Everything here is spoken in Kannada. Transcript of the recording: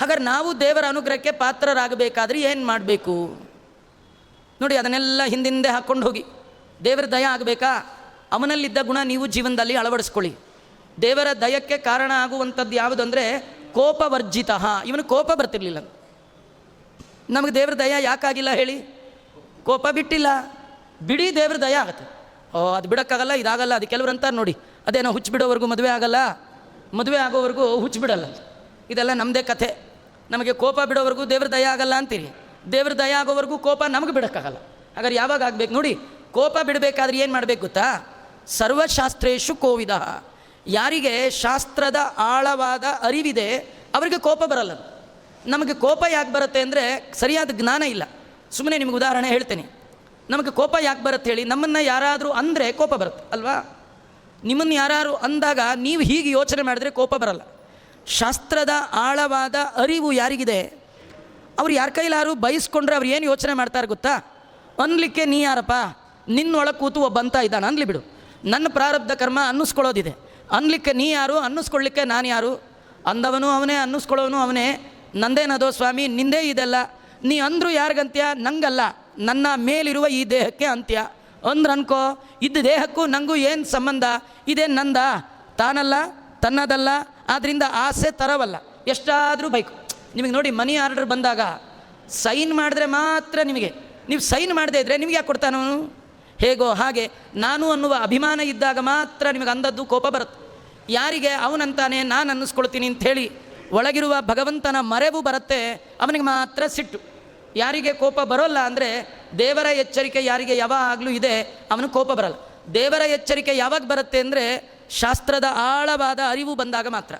ಹಾಗಾದ್ರೆ ನಾವು ದೇವರ ಅನುಗ್ರಹಕ್ಕೆ ಪಾತ್ರರಾಗಬೇಕಾದ್ರೆ ಏನು ಮಾಡಬೇಕು ನೋಡಿ, ಅದನ್ನೆಲ್ಲ ಹಿಂದಿಂದೆ ಹಾಕ್ಕೊಂಡು ಹೋಗಿ. ದೇವರ ದಯ ಆಗಬೇಕಾ? ಅವನಲ್ಲಿದ್ದ ಗುಣ ನೀವು ಜೀವನದಲ್ಲಿ ಅಳವಡಿಸ್ಕೊಳ್ಳಿ. ದೇವರ ದಯಕ್ಕೆ ಕಾರಣ ಆಗುವಂಥದ್ದು ಯಾವುದು ಅಂದರೆ ಕೋಪವರ್ಜಿತ. ಇವನು ಕೋಪ ಬರ್ತಿರ್ಲಿಲ್ಲ. ನಮಗೆ ದೇವ್ರ ದಯ ಯಾಕಾಗಿಲ್ಲ ಹೇಳಿ? ಕೋಪ ಬಿಟ್ಟಿಲ್ಲ. ಬಿಡಿ, ದೇವ್ರ ದಯ ಆಗುತ್ತೆ. ಅದು ಬಿಡೋಕ್ಕಾಗಲ್ಲ, ಇದಾಗಲ್ಲ. ಅದು ಕೆಲವ್ರು ಅಂತಾರೆ ನೋಡಿ, ಅದೇನೋ ಹುಚ್ಚು ಬಿಡೋವರೆಗೂ ಮದುವೆ ಆಗಲ್ಲ, ಮದುವೆ ಆಗೋವರೆಗೂ ಹುಚ್ಚು ಬಿಡಲ್ಲ. ಇದೆಲ್ಲ ನಮ್ಮದೇ ಕಥೆ. ನಮಗೆ ಕೋಪ ಬಿಡೋವರೆಗೂ ದೇವ್ರ ದಯ ಆಗಲ್ಲ ಅಂತೀರಿ. ದೇವ್ರ ದಯ ಆಗೋವರೆಗೂ ಕೋಪ ನಮಗೆ ಬಿಡೋಕ್ಕಾಗಲ್ಲ. ಹಾಗಾದ್ರೆ ಯಾವಾಗ ಆಗಬೇಕು ನೋಡಿ? ಕೋಪ ಬಿಡಬೇಕಾದ್ರೆ ಏನು ಮಾಡಬೇಕು ಗೊತ್ತಾ? ಸರ್ವಶಾಸ್ತ್ರೇಶು ಕೋವಿದ. ಯಾರಿಗೆ ಶಾಸ್ತ್ರದ ಆಳವಾದ ಅರಿವಿದೆ ಅವರಿಗೆ ಕೋಪ ಬರಲ್ಲ. ನಮಗೆ ಕೋಪ ಯಾಕೆ ಬರುತ್ತೆ ಅಂದರೆ ಸರಿಯಾದ ಜ್ಞಾನ ಇಲ್ಲ. ಸುಮ್ಮನೆ ನಿಮಗೆ ಉದಾಹರಣೆ ಹೇಳ್ತೇನೆ. ನಮಗೆ ಕೋಪ ಯಾಕೆ ಬರುತ್ತೆ ಹೇಳಿ? ನಮ್ಮನ್ನು ಯಾರಾದರೂ ಅಂದರೆ ಕೋಪ ಬರುತ್ತೆ ಅಲ್ವಾ? ನಿಮ್ಮನ್ನು ಯಾರು ಅಂದಾಗ ನೀವು ಹೀಗೆ ಯೋಚನೆ ಮಾಡಿದ್ರೆ ಕೋಪ ಬರಲ್ಲ. ಶಾಸ್ತ್ರದ ಆಳವಾದ ಅರಿವು ಯಾರಿಗಿದೆ ಅವ್ರು ಯಾರ ಕೈಲಾರು ಬಯಸ್ಕೊಂಡ್ರೆ ಅವ್ರು ಏನು ಯೋಚನೆ ಮಾಡ್ತಾರೆ ಗೊತ್ತಾ? ಅನ್ಲಿಕ್ಕೆ ನೀ ಯಾರಪ್ಪ, ನಿನ್ನೊಳಗೆ ಕೂತು ಒಬ್ಬ ಅಂತ ಇದ್ದಾನೆ, ಅನ್ಲಿ ಬಿಡು, ನನ್ನ ಪ್ರಾರಬ್ಧ ಕರ್ಮ ಅನ್ನಿಸ್ಕೊಳ್ಳೋದಿದೆ. ಅನ್ಲಿಕ್ಕೆ ನೀ ಯಾರು, ಅನ್ನಿಸ್ಕೊಳ್ಳಿಕ್ಕೆ ನಾನು ಯಾರು? ಅಂದವನು ಅವನೇ, ಅನ್ನಿಸ್ಕೊಳ್ಳೋನು ಅವನೇ. ನಂದೇನದೋ ಸ್ವಾಮಿ, ನಿಂದೇ ಇದೆಲ್ಲ. ನೀ ಅಂದರೂ ಯಾರಿಗಂತ್ಯ? ನಂಗಲ್ಲ, ನನ್ನ ಮೇಲಿರುವ ಈ ದೇಹಕ್ಕೆ ಅಂತ್ಯ ಅಂದ್ರೆ ಅನ್ಕೋ. ಇದ್ದ ದೇಹಕ್ಕೂ ನನಗೂ ಏನು ಸಂಬಂಧ? ಇದೇನು ನಂದ? ತಾನಲ್ಲ, ತನ್ನದಲ್ಲ. ಆದ್ದರಿಂದ ಆಸೆ ತರವಲ್ಲ. ಎಷ್ಟಾದರೂ ಬೈಕು. ನಿಮಗೆ ನೋಡಿ, ಮನಿ ಆರ್ಡರ್ ಬಂದಾಗ ಸೈನ್ ಮಾಡಿದ್ರೆ ಮಾತ್ರ ನಿಮಗೆ, ನೀವು ಸೈನ್ ಮಾಡದೇ ಇದ್ದರೆ ನಿಮಗೆ ಯಾಕೆ ಕೊಡ್ತಾನವನು? ಹೇಗೋ ಹಾಗೆ ನಾನು ಅನ್ನುವ ಅಭಿಮಾನ ಇದ್ದಾಗ ಮಾತ್ರ ನಿಮಗೆ ಅಂದದ್ದು ಕೋಪ ಬರುತ್ತೆ. ಯಾರಿಗೆ ಅವನಂತಾನೆ ನಾನು ಅನ್ನಿಸ್ಕೊಳ್ತೀನಿ ಅಂಥೇಳಿ ಒಳಗಿರುವ ಭಗವಂತನ ಮರೆವು ಬರುತ್ತೆ, ಅವನಿಗೆ ಮಾತ್ರ ಸಿಟ್ಟು. ಯಾರಿಗೆ ಕೋಪ ಬರೋಲ್ಲ ಅಂದರೆ ದೇವರ ಎಚ್ಚರಿಕೆ ಯಾರಿಗೆ ಯಾವಾಗಲೂ ಇದೆ ಅವನು ಕೋಪ ಬರಲ್ಲ. ದೇವರ ಎಚ್ಚರಿಕೆ ಯಾವಾಗ ಬರುತ್ತೆ ಅಂದರೆ ಶಾಸ್ತ್ರದ ಆಳವಾದ ಅರಿವು ಬಂದಾಗ ಮಾತ್ರ.